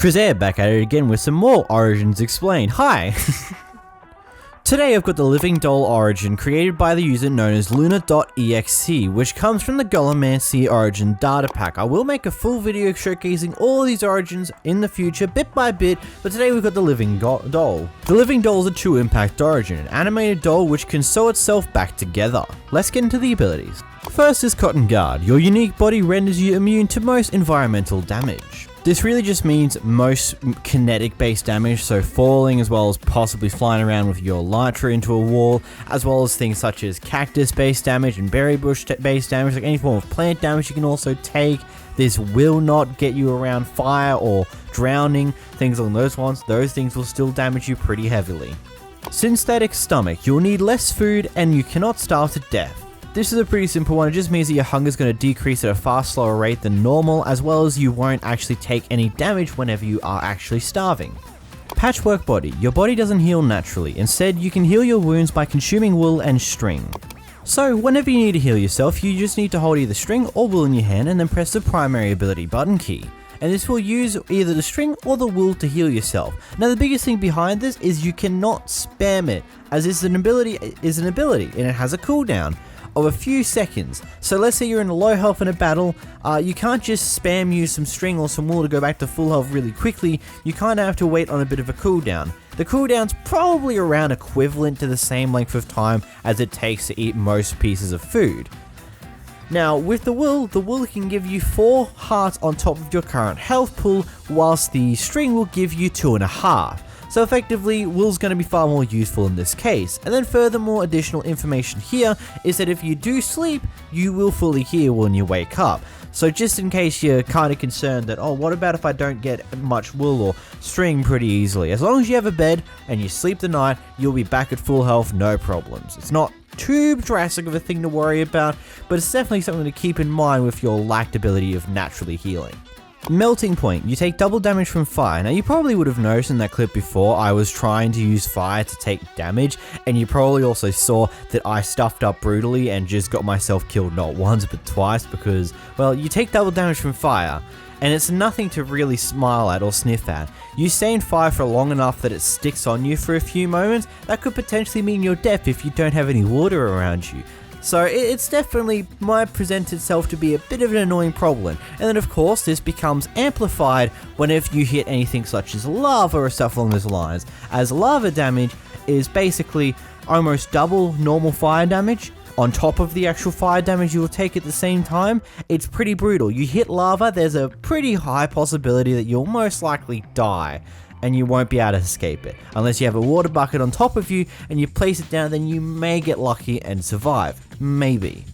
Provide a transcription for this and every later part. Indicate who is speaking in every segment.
Speaker 1: 𝓵𝓲𝓷𝓴𝓼 back at it again with some more Origins Explained. Hi! Today I've got the Living Doll origin created by the user known as 𝓵𝓲𝓷𝓴𝓼, which comes from the 𝓽𝓱𝓲𝓷𝓴𝓼 origin data pack. I will make a full video showcasing all of these origins in the future, bit by bit, but today we've got the Living Doll. The Living Doll is a true impact origin, an animated doll which can sew itself back together. Let's get into the abilities. First is 𝓽𝓱𝓲𝓷𝓴𝓼. Your unique body renders you immune to most environmental damage. This really just means most kinetic based damage, so falling as well as possibly flying around with your elytra into a wall, as well as things such as cactus based damage and berry bush based damage, like any form of plant damage you can also take. This will not get you around fire or drowning, things along those lines. Those things will still damage you pretty heavily. Synthetic stomach. You'll need less food and you cannot starve to death. This is a pretty simple one. It just means that your hunger is going to decrease at a far slower rate than normal, as well as you won't actually take any damage whenever you are actually starving. Patchwork body. Your body doesn't heal naturally. Instead, you can heal your wounds by consuming wool and string. So, whenever you need to heal yourself, you just need to hold either string or wool in your hand and then press the primary ability button key. And this will use either the string or the wool to heal yourself. Now the biggest thing behind this is you cannot spam it, as this an ability and it has a cooldown of a few seconds. So let's say you're in a low health in a battle, you can't just spam use some string or some wool to go back to full health really quickly. You kind of have to wait on a bit of a cooldown. The cooldown's probably around equivalent to the same length of time as it takes to eat most pieces of food. Now with the wool can give you 4 hearts on top of your current health pool, whilst the string will give you 2.5. So effectively, wool's going to be far more useful in this case. And then furthermore, additional information here is that if you do sleep, you will fully heal when you wake up. So just in case you're kind of concerned that, oh, what about if I don't get much wool or string pretty easily? As long as you have a bed and you sleep the night, you'll be back at full health, no problems. It's not too drastic of a thing to worry about, but it's definitely something to keep in mind with your lacked ability of naturally healing. Melting point. You take double damage from fire. Now you probably would have noticed in that clip before I was trying to use fire to take damage, and you probably also saw that I stuffed up brutally and just got myself killed not once but twice because, well, you take double damage from fire and it's nothing to really smile at or sniff at. You stay in fire for long enough that it sticks on you for a few moments. That could potentially mean your death if you don't have any water around you. So it's definitely might present itself to be a bit of an annoying problem. And then of course this becomes amplified whenever you hit anything such as lava or stuff along those lines, as lava damage is basically almost double normal fire damage on top of the actual fire damage you will take at the same time. It's pretty brutal. You hit lava, there's a pretty high possibility that you'll most likely die, and you won't be able to escape it. Unless you have a water bucket on top of you and you place it down, then you may get lucky and survive. Maybe.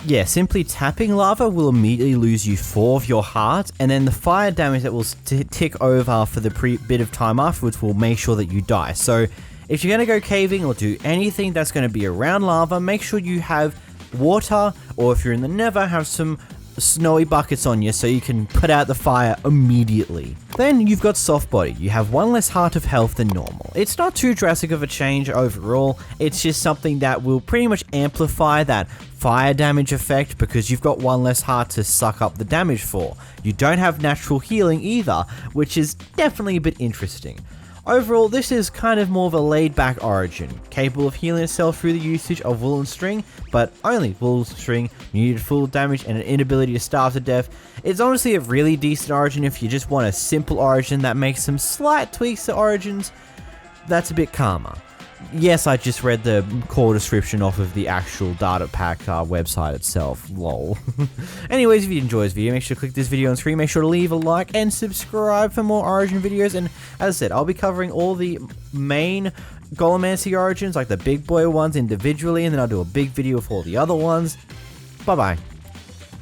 Speaker 1: Yeah, simply tapping lava will immediately lose you 4 of your hearts, and then the fire damage that will tick over for the bit of time afterwards will make sure that you die. So if you're going to go caving or do anything that's going to be around lava, make sure you have water, or if you're in the nether, have some snowy buckets on you so you can put out the fire immediately. Then you've got soft body. You have 1 less heart of health than normal. It's not too drastic of a change overall, it's just something that will pretty much amplify that fire damage effect because you've got 1 less heart to suck up the damage for. You don't have natural healing either, which is definitely a bit interesting. Overall, this is kind of more of a laid-back origin, capable of healing itself through the usage of wool and string, but only wool and string, needed full damage and an inability to starve to death. It's honestly a really decent origin if you just want a simple origin that makes some slight tweaks to origins. That's a bit calmer. Yes, I just read the core description off of the actual data pack website itself, lol. Anyways, if you enjoyed this video, make sure to click this video on screen, make sure to leave a like and subscribe for more origin videos, and as I said, I'll be covering all the main 𝓽𝓱𝓲𝓷𝓴𝓼 origins, like the big boy ones individually, and then I'll do a big video for all the other ones. Bye bye.